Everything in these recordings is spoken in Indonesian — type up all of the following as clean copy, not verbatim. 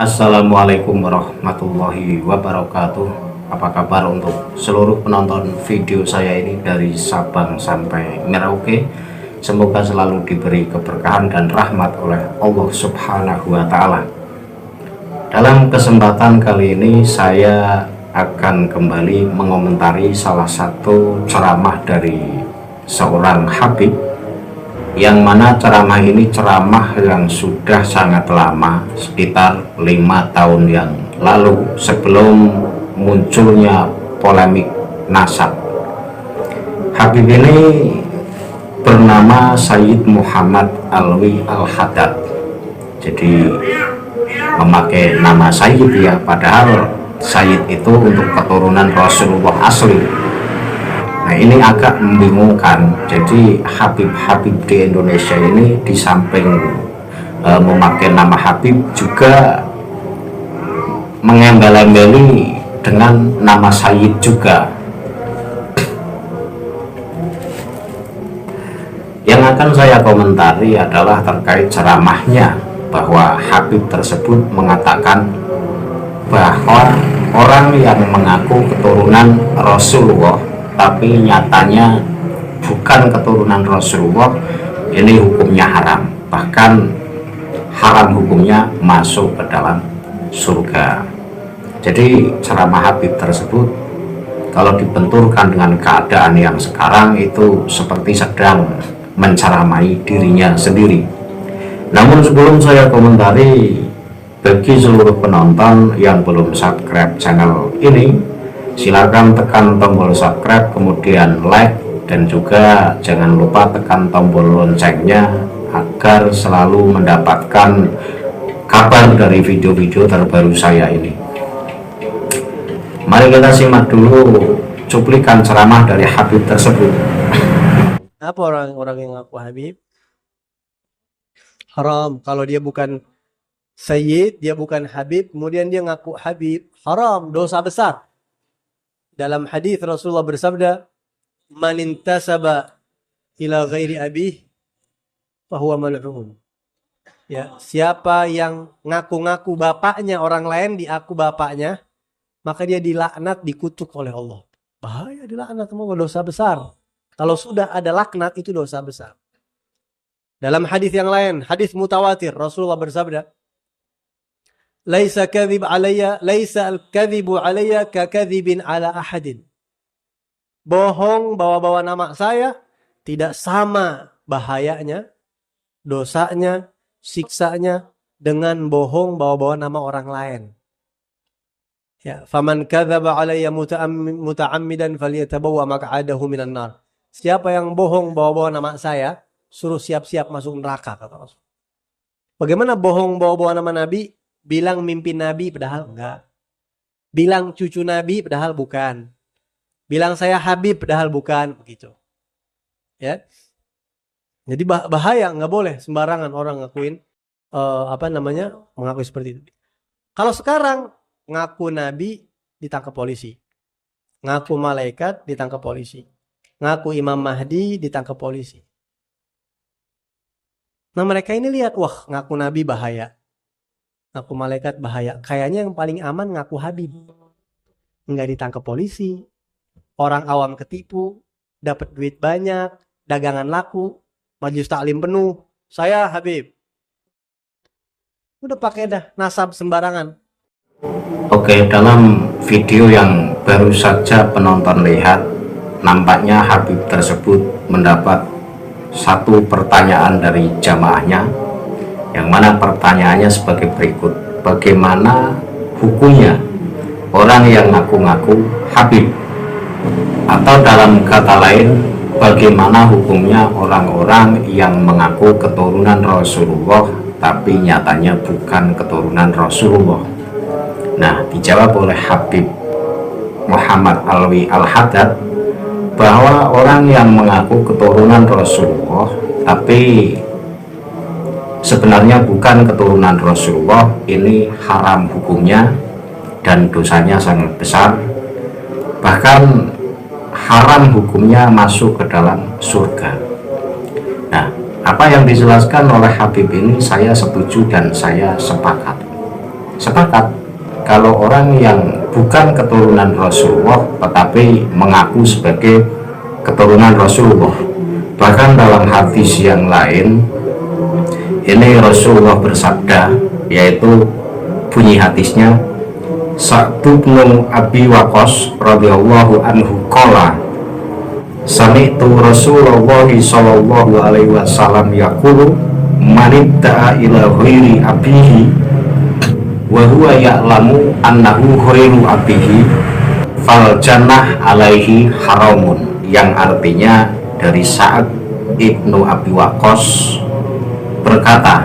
Assalamualaikum warahmatullahi wabarakatuh. Apa kabar untuk seluruh penonton video saya ini dari Sabang sampai Merauke? Semoga selalu diberi keberkahan dan rahmat oleh Allah Subhanahu wa Ta'ala. Dalam kesempatan kali ini saya akan kembali mengomentari salah satu ceramah dari seorang Habib, yang mana ceramah ini ceramah yang sudah sangat lama, sekitar 5 tahun yang lalu, sebelum munculnya polemik nasab. Habib ini bernama Sayyid Muhammad Alwi Al-Haddad, jadi memakai nama Sayyid ya, padahal Sayyid itu untuk keturunan Rasulullah asli. Nah, ini agak membingungkan. Jadi Habib-Habib di Indonesia ini di samping memakai nama Habib juga mengembel-embeli dengan nama Sayyid juga. Yang akan saya komentari adalah terkait ceramahnya, bahwa Habib tersebut mengatakan bahwa orang yang mengaku keturunan Rasulullah tapi nyatanya bukan keturunan Rasulullah, ini hukumnya haram, bahkan haram hukumnya masuk ke dalam surga. Jadi ceramah Habib tersebut kalau dibenturkan dengan keadaan yang sekarang itu seperti sedang menceramai dirinya sendiri. Namun sebelum saya komentari, bagi seluruh penonton yang belum subscribe channel ini, silakan tekan tombol subscribe, kemudian like, dan juga jangan lupa tekan tombol loncengnya agar selalu mendapatkan kabar dari video-video terbaru saya ini. Mari kita simak dulu cuplikan ceramah dari Habib tersebut. Apa orang-orang yang ngaku Habib? Haram. Kalau dia bukan Sayyid, dia bukan Habib, kemudian dia ngaku Habib, haram, dosa besar. Dalam hadis Rasulullah bersabda, "Man intasaba ila ghairi abih, fahuwa mal'un." Ya, siapa yang ngaku-ngaku bapaknya orang lain, diaku bapaknya, maka dia dilaknat, dikutuk oleh Allah. Bahaya dilaknat, semua dosa besar. Kalau sudah ada laknat itu dosa besar. Dalam hadis yang lain, hadis mutawatir, Rasulullah bersabda, Laisa al-kadhibu alayya ka kadhibin ala ahadin. Bohong bawa-bawa nama saya tidak sama bahayanya, dosanya, siksanya dengan bohong bawa-bawa nama orang lain. Ya, faman kadzaba alayya muta'ammidan falyatabawwa maq'adahu minan nar. Siapa yang bohong bawa-bawa nama saya, suruh siap-siap masuk neraka, kata Rasul. Bagaimana bohong bawa-bawa nama Nabi? Bilang mimpi Nabi padahal enggak. Bilang cucu Nabi padahal bukan. Bilang saya Habib padahal bukan, begitu. Ya. Jadi bahaya, nggak boleh sembarangan orang ngakuin mengaku seperti itu. Kalau sekarang ngaku Nabi ditangkap polisi. Ngaku malaikat ditangkap polisi. Ngaku Imam Mahdi ditangkap polisi. Nah, mereka ini lihat, wah, ngaku Nabi bahaya. Ngaku malaikat bahaya. Kayaknya yang paling aman ngaku Habib. Nggak ditangkap polisi. Orang awam ketipu. Dapat duit banyak. Dagangan laku. Majelis taklim penuh. Saya Habib. Udah pakai dah nasab sembarangan. Oke, dalam video yang baru saja penonton lihat, nampaknya Habib tersebut mendapat satu pertanyaan dari jamaahnya, yang mana pertanyaannya sebagai berikut: bagaimana hukumnya orang yang ngaku-ngaku Habib? Atau dalam kata lain, bagaimana hukumnya orang-orang yang mengaku keturunan Rasulullah tapi nyatanya bukan keturunan Rasulullah? Nah, dijawab oleh Habib Muhammad Alwi Al-Haddad bahwa orang yang mengaku keturunan Rasulullah tapi sebenarnya bukan keturunan Rasulullah, ini haram hukumnya dan dosanya sangat besar. Bahkan haram hukumnya masuk ke dalam surga. Nah, apa yang dijelaskan oleh Habib ini saya setuju dan saya sepakat. sepakat kalau orang yang bukan keturunan Rasulullah tetapi mengaku sebagai keturunan Rasulullah. Bahkan dalam hadis yang lain ini Rasulullah bersabda, yaitu bunyi hadisnya, Sa'd bin Abi Waqqas radhiyallahu anhu qala sami'tu Rasulullah sallallahu alaihi wasallam yaqulu man idda'a ila ghairi abihi wa huwa ya'lamu annahu ghairu abihi fal jannah alaihi haramun, yang artinya dari Sa'd ibnu Abi Waqqas berkata,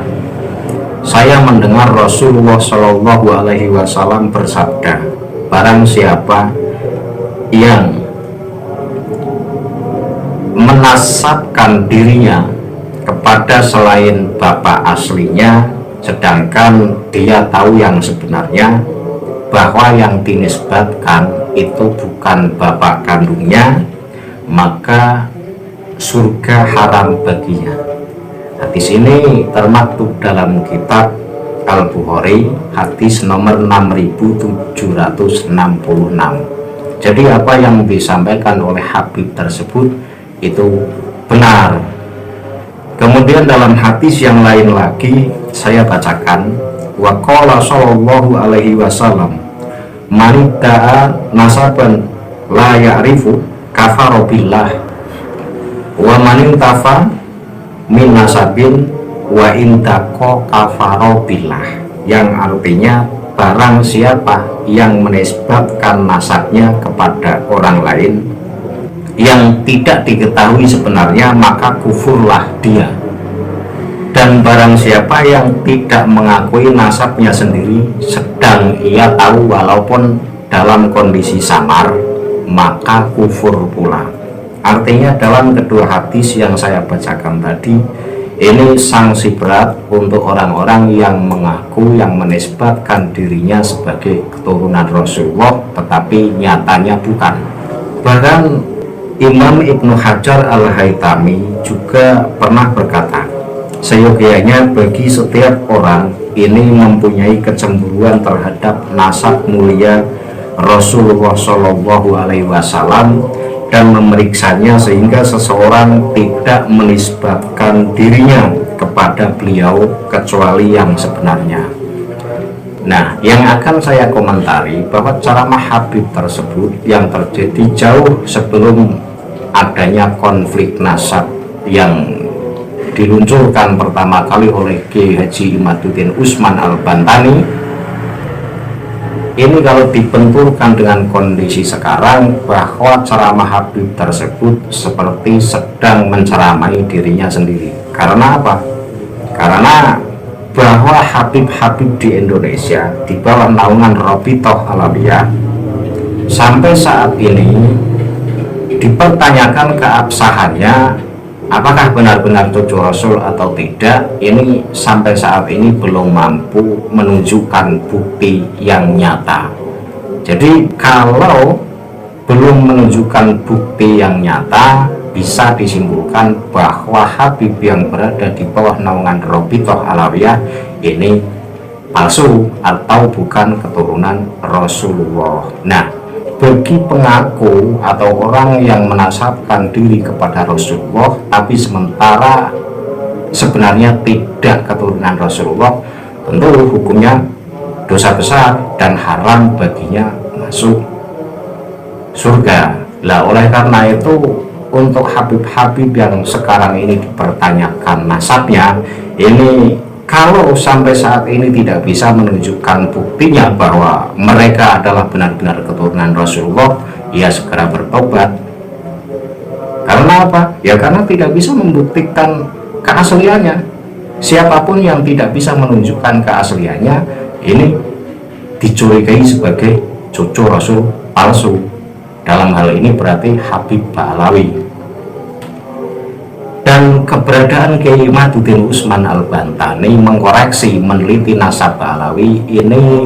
saya mendengar Rasulullah Shallallahu Alaihi Wasallam bersabda, barang siapa yang menasabkan dirinya kepada selain bapak aslinya, sedangkan dia tahu yang sebenarnya bahwa yang dinisbatkan itu bukan bapak kandungnya, maka surga haram baginya. Hadis ini termaktub dalam kitab Al-Bukhari, hadis nomor 6766. Jadi apa yang disampaikan oleh Habib tersebut itu benar. Kemudian dalam hadis yang lain lagi saya bacakan, wa qala sallallahu alaihi wasallam man idda'a nasaban la ya'rifu kafara billah wa man intafa min nasabin wa intaqo kafara billah, yang artinya barang siapa yang menisbatkan nasabnya kepada orang lain yang tidak diketahui sebenarnya maka kufurlah dia, dan barang siapa yang tidak mengakui nasabnya sendiri sedang ia tahu walaupun dalam kondisi samar maka kufur pula. Artinya dalam kedua hadis yang saya bacakan tadi, ini sanksi berat untuk orang-orang yang mengaku, yang menisbatkan dirinya sebagai keturunan Rasulullah tetapi nyatanya bukan. Bahkan Imam Ibnu Hajar Al-Haytami juga pernah berkata, seyogianya bagi setiap orang ini mempunyai kecemburuan terhadap nasab mulia Rasulullah Shallallahu Alaihi Wasallam dan memeriksanya sehingga seseorang tidak menisbatkan dirinya kepada beliau kecuali yang sebenarnya. Nah, yang akan saya komentari bahwa ceramah Habib tersebut yang terjadi jauh sebelum adanya konflik nasab yang diluncurkan pertama kali oleh Kiai Haji Imaduddin Usman Al-Bantani. Ini kalau dibenturkan dengan kondisi sekarang, bahwa ceramah Habib tersebut seperti sedang menceramai dirinya sendiri. Karena apa? Karena bahwa Habib-Habib di Indonesia di bawah naungan Rabithah Alawiyah sampai saat ini dipertanyakan keabsahannya, apakah benar-benar cucu Rasul atau tidak. Ini sampai saat ini belum mampu menunjukkan bukti yang nyata. Jadi kalau belum menunjukkan bukti yang nyata, bisa disimpulkan bahwa Habib yang berada di bawah naungan Rabithah Alawiyah ini palsu atau bukan keturunan Rasulullah. Nah, bagi pengaku atau orang yang menasabkan diri kepada Rasulullah tapi sementara sebenarnya tidak keturunan Rasulullah, tentu hukumnya dosa besar dan haram baginya masuk surga. Lah oleh karena itu, untuk Habib-Habib yang sekarang ini dipertanyakan nasabnya, ini kalau sampai saat ini tidak bisa menunjukkan buktinya bahwa mereka adalah benar-benar keturunan Rasulullah, ya segera bertobat. Karena apa? Ya karena tidak bisa membuktikan keasliannya. Siapapun yang tidak bisa menunjukkan keasliannya, ini dicurigai sebagai cucu Rasul palsu. Dalam hal ini berarti Habib Ba'alawi. Dan keberadaan Kiai Imaduddin Usman Al-Bantani mengkoreksi, meneliti nasab Ba'alawi ini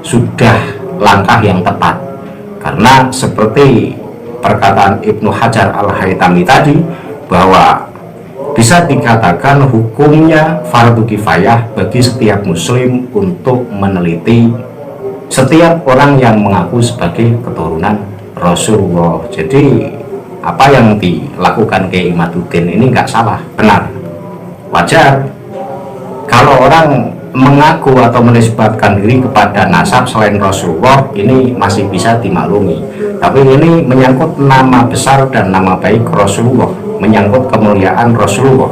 sudah langkah yang tepat. Karena seperti perkataan Ibnu Hajar Al-Haytami tadi, bahwa bisa dikatakan hukumnya fardu kifayah bagi setiap muslim untuk meneliti setiap orang yang mengaku sebagai keturunan Rasulullah. Jadi apa yang dilakukan Kiai Imaduddin ini nggak salah, benar, wajar. Kalau orang mengaku atau menisbatkan diri kepada nasab selain Rasulullah, ini masih bisa dimaklumi. Tapi ini menyangkut nama besar dan nama baik Rasulullah, menyangkut kemuliaan Rasulullah,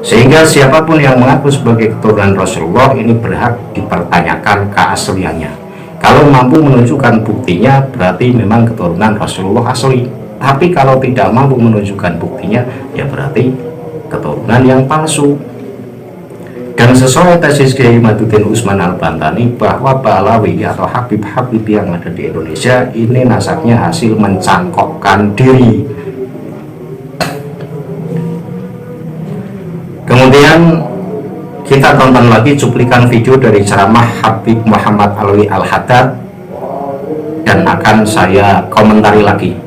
sehingga siapapun yang mengaku sebagai keturunan Rasulullah ini berhak dipertanyakan keasliannya. Kalau mampu menunjukkan buktinya, berarti memang keturunan Rasulullah asli. Tapi kalau tidak mampu menunjukkan buktinya, ya berarti keturunan yang palsu. Dan sesuai tesis Kiai Imaduddin Usman Al-Bantani, bahwa Ba'alawi atau Habib-Habib yang ada di Indonesia ini nasabnya hasil mencangkokkan diri. Kemudian kita tonton lagi cuplikan video dari ceramah Habib Muhammad Alwi Al-Haddad, dan akan saya komentari lagi.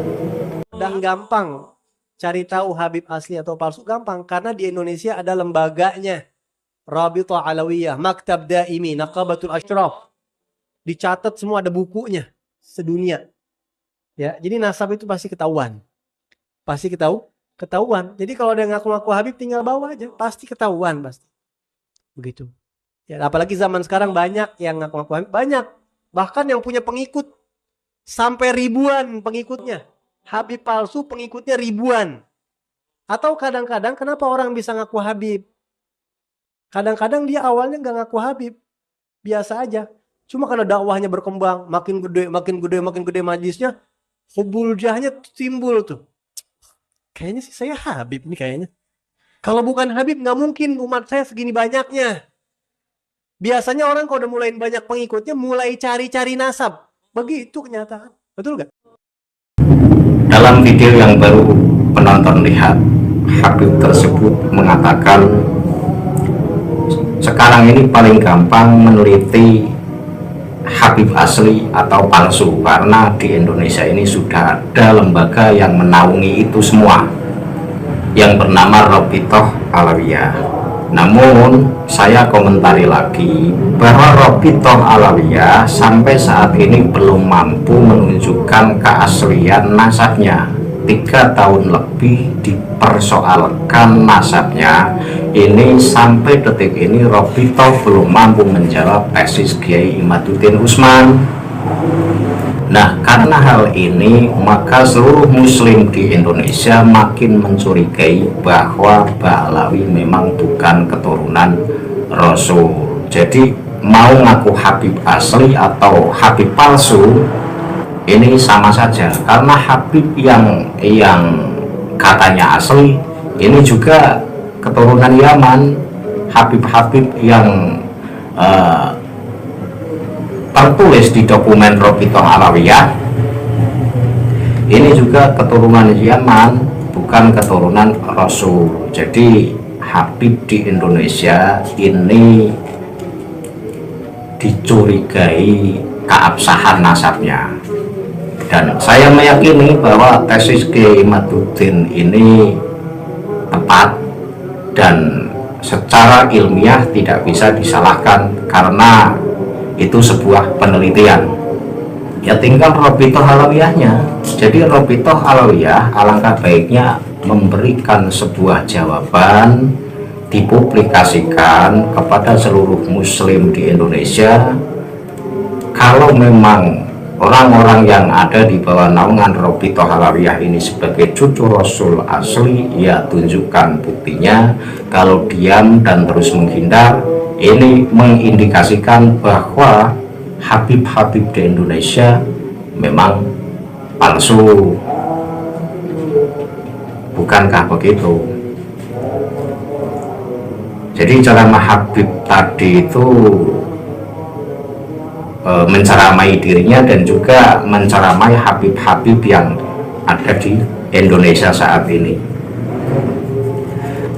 Dan gampang cari tahu Habib asli atau palsu, gampang, karena di Indonesia ada lembaganya, Rabithah Alawiyah, Maktab Daimi, Naqabatul Ashraf. Dicatat semua, ada bukunya sedunia. Ya, jadi nasab itu pasti ketahuan. Pasti ketahuan. Jadi kalau ada yang ngaku-ngaku Habib, tinggal bawa aja, pasti ketahuan pasti. Begitu. Ya, apalagi zaman sekarang banyak yang ngaku-ngaku Habib, banyak. Bahkan yang punya pengikut sampai ribuan pengikutnya. Habib palsu pengikutnya ribuan. Atau kadang-kadang kenapa orang bisa ngaku Habib? Kadang-kadang dia awalnya nggak ngaku Habib, biasa aja. Cuma karena dakwahnya berkembang, makin gede majlisnya, hubul jahnya timbul tuh. Kayaknya sih saya Habib nih kayaknya. Kalau bukan Habib nggak mungkin umat saya segini banyaknya. Biasanya orang kalau udah mulai banyak pengikutnya, mulai cari-cari nasab. Begitu kenyataan. Betul nggak? Dalam video yang baru penonton lihat, Habib tersebut mengatakan sekarang ini paling gampang meneliti Habib asli atau palsu, karena di Indonesia ini sudah ada lembaga yang menaungi itu semua, yang bernama Rabithah Alawiyah. Namun saya komentari lagi bahwa Rabithah Alawiyah sampai saat ini belum mampu menunjukkan keaslian nasabnya. 3 tahun lebih dipersoalkan nasabnya. Ini sampai detik ini Rabithah belum mampu menjawab tesis Kiai Imaduddin Usman. Nah, karena hal ini maka seluruh muslim di Indonesia makin mencurigai bahwa Ba'alawi memang bukan keturunan Rasul. Jadi mau ngaku Habib asli atau Habib palsu ini sama saja, karena Habib yang katanya asli ini juga keturunan Yaman. Habib-habib yang tertulis di dokumen Rabithah Alawiyah ini juga keturunan Yaman, bukan keturunan Rasul. Jadi Habib di Indonesia ini dicurigai keabsahan nasabnya, dan saya meyakini bahwa tesis Kiai Imaduddin ini tepat dan secara ilmiah tidak bisa disalahkan, karena itu sebuah penelitian. Ya tinggal Rabithah Alawiyahnya. Jadi Rabithah Alawiyah alangkah baiknya memberikan sebuah jawaban, dipublikasikan kepada seluruh muslim di Indonesia. Kalau memang orang-orang yang ada di bawah naungan Rabithah Alawiyah ini sebagai cucu Rasul asli, ya tunjukkan buktinya. Kalau diam dan terus menghindar, ini mengindikasikan bahwa Habib-habib di Indonesia memang palsu. Bukankah begitu? Jadi ceramah Habib tadi itu menceramai dirinya dan juga menceramai Habib-habib yang ada di Indonesia saat ini.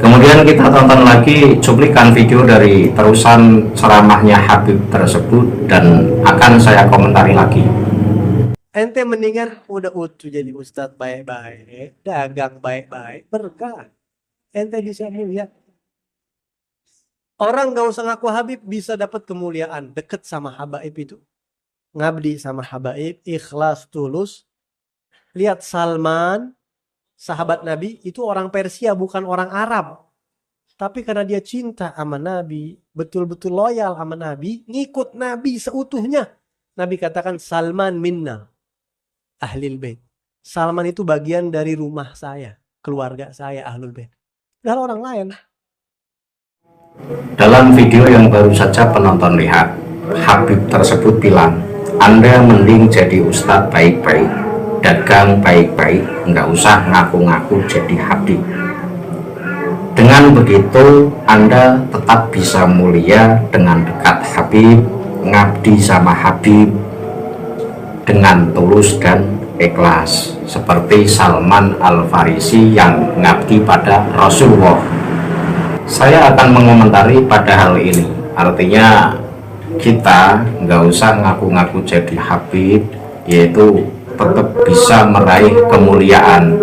Kemudian kita tonton lagi cuplikan video dari terusan ceramahnya Habib tersebut dan akan saya komentari lagi. Ente mendingan udah utuh jadi ustadz baik-baik, dagang baik-baik, berkah. ente bisa mulia. Orang gak usah ngaku Habib bisa dapat kemuliaan. Deket sama habaib itu. Ngabdi sama habaib, ikhlas, tulus. Lihat Salman, sahabat Nabi, itu orang Persia bukan orang Arab. Tapi karena dia cinta sama Nabi, betul-betul loyal sama Nabi, ngikut Nabi seutuhnya. Nabi katakan Salman minna, ahlil bait. Salman itu bagian dari rumah saya, keluarga saya, ahlul bait. Kalau orang lain. Dalam video yang baru saja penonton lihat, Habib tersebut bilang, Anda mending jadi ustadz baik-baik, dagang baik-baik, nggak usah ngaku-ngaku jadi Habib. Dengan begitu, Anda tetap bisa mulia dengan dekat Habib, ngabdi sama Habib dengan tulus dan ikhlas, seperti Salman Al-Farisi yang ngabdi pada Rasulullah. Saya akan mengomentari pada hal ini. Artinya kita nggak usah ngaku-ngaku jadi Habib, yaitu tetap bisa meraih kemuliaan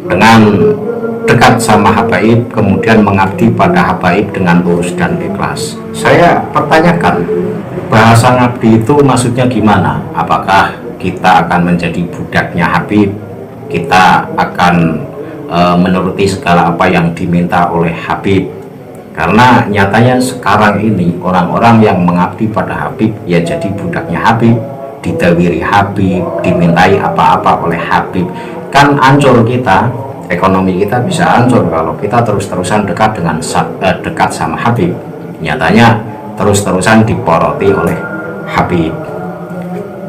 dengan dekat sama habaib, kemudian mengabdi pada habaib dengan tulus dan ikhlas. Saya pertanyakan, bahasa ngabdi itu maksudnya gimana? Apakah kita akan menjadi budaknya Habib? Kita akan menuruti segala apa yang diminta oleh Habib? Karena nyatanya sekarang ini orang-orang yang mengabdi pada Habib ya jadi budaknya Habib, didawiri Habib, dimintai apa-apa oleh Habib. Kan hancur kita, ekonomi kita bisa hancur kalau kita terus-terusan dekat dengan dekat sama Habib. Nyatanya terus-terusan diporoti oleh Habib.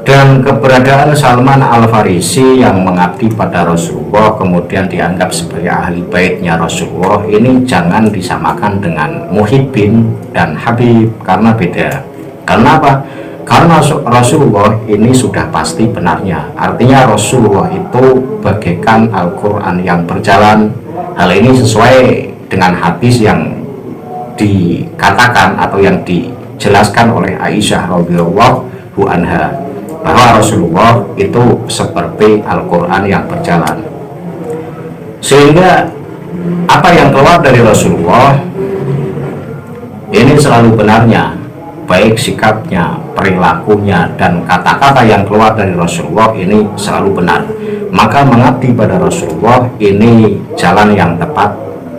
Dan keberadaan Salman Al-Farisi yang mengabdi pada Rasulullah kemudian dianggap sebagai ahli baitnya Rasulullah, ini jangan disamakan dengan Muhibbin dan Habib, karena beda. Karena apa? Karena Rasulullah ini sudah pasti benarnya. Artinya Rasulullah itu bagaikan Al-Quran yang berjalan. Hal ini sesuai dengan hadis yang dikatakan atau yang dijelaskan oleh Aisyah radhiyallahu anha, bahwa Rasulullah itu seperti Al-Quran yang berjalan. Sehingga apa yang keluar dari Rasulullah ini selalu benarnya, baik sikapnya, perilakunya, dan kata-kata yang keluar dari Rasulullah ini selalu benar. Maka mengabdi pada Rasulullah ini jalan yang tepat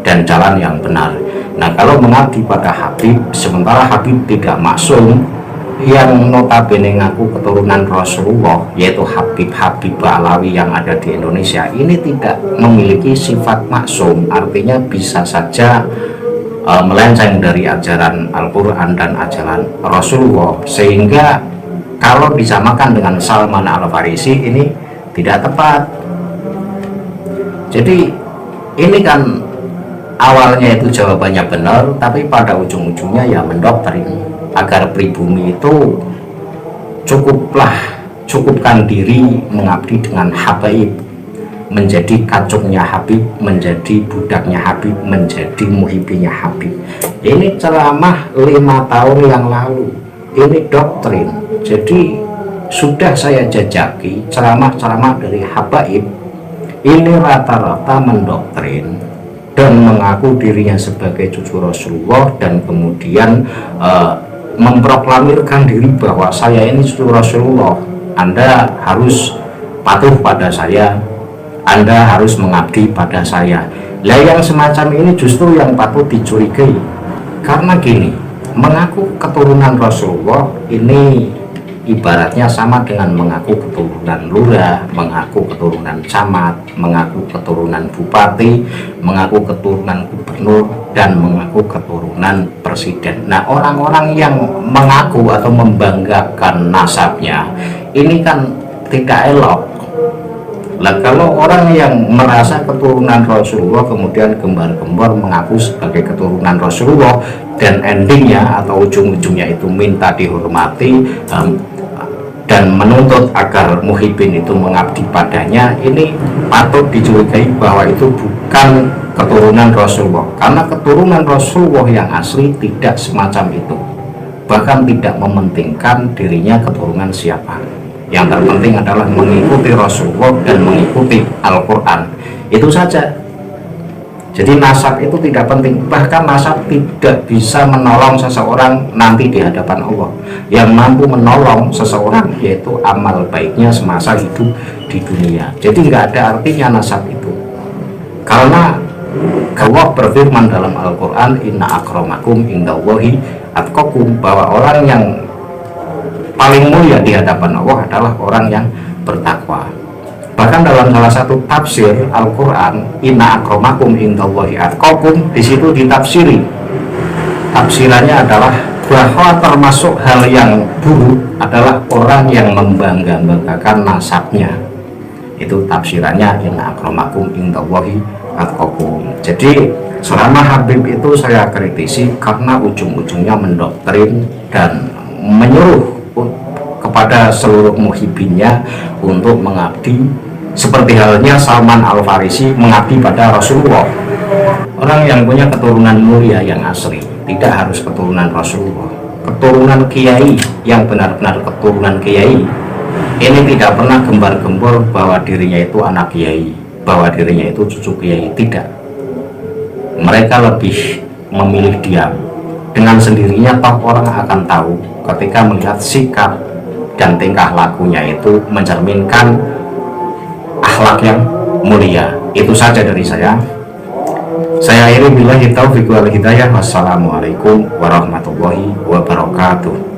dan jalan yang benar. Nah, kalau mengabdi pada Habib sementara Habib tidak maksum, yang notabene ngaku keturunan Rasulullah, yaitu Habib-Habib Alawi yang ada di Indonesia, ini tidak memiliki sifat maksum. Artinya bisa saja melenceng dari ajaran Al-Quran dan ajaran Rasulullah, sehingga kalau disamakan dengan Salman Al-Farisi ini tidak tepat. Jadi ini kan awalnya itu jawabannya benar, tapi pada ujung-ujungnya ya mendoktrin agar pribumi itu cukupkan diri mengabdi dengan habaib, menjadi kacungnya Habib, menjadi budaknya Habib, menjadi muhibinya Habib. Ini ceramah 5 tahun yang lalu, ini doktrin. Jadi sudah saya jajaki ceramah-ceramah dari habaib, ini rata-rata mendoktrin dan mengaku dirinya sebagai cucu Rasulullah, dan kemudian memproklamirkan diri bahwa saya ini cucu Rasulullah, Anda harus patuh pada saya, Anda harus mengabdi pada saya. Lah yang semacam ini justru yang patut dicurigai. Karena gini, mengaku keturunan Rasulullah ini ibaratnya sama dengan mengaku keturunan lurah, mengaku keturunan camat, mengaku keturunan bupati, mengaku keturunan gubernur, dan mengaku keturunan presiden. Nah, orang-orang yang mengaku atau membanggakan nasabnya ini kan tidak elok. Lah, kalau orang yang merasa keturunan Rasulullah kemudian gembar-gembor mengaku sebagai keturunan Rasulullah, dan endingnya atau ujung-ujungnya itu minta dihormati dan menuntut agar muhibbin itu mengabdi padanya, ini patut dicurigai bahwa itu bukan keturunan Rasulullah. Karena keturunan Rasulullah yang asli tidak semacam itu, bahkan tidak mementingkan dirinya keturunan siapa. Yang terpenting adalah mengikuti Rasulullah dan mengikuti Al-Quran, itu saja. Jadi nasab itu tidak penting, bahkan nasab tidak bisa menolong seseorang nanti di hadapan Allah. Yang mampu menolong seseorang yaitu amal baiknya semasa hidup di dunia. Jadi nggak ada artinya nasab itu, karena Allah berfirman dalam Al-Quran, inna akramakum indallahi atqakum, bahwa orang yang paling mulia di hadapan Allah adalah orang yang bertakwa. Bahkan dalam salah satu tafsir Al-Quran, inna akramakum indallahi atqakum, di situ ditafsiri, tafsirannya adalah bahwa termasuk hal yang buruk adalah orang yang membangga-banggakan nasabnya. Itu tafsirannya inna akramakum indallahi atqakum. Jadi selama Habib itu saya kritisi karena ujung-ujungnya mendoktrin dan menyuruh kepada seluruh muhibinnya untuk mengabdi, seperti halnya Salman Al-Farisi mengabdi pada Rasulullah. Orang yang punya keturunan mulia yang asli, tidak harus keturunan Rasulullah, keturunan kiai yang benar-benar keturunan kiai, ini tidak pernah gembar-gembor bahwa dirinya itu anak kiai, bahwa dirinya itu cucu kiai. Tidak, mereka lebih memilih diam. Dengan sendirinya toh orang akan tahu ketika melihat sikap dan tingkah lakunya itu mencerminkan akhlak yang mulia. Itu saja dari saya. Saya akhiri billahi taufiq wal hidayah. Wassalamualaikum warahmatullahi wabarakatuh.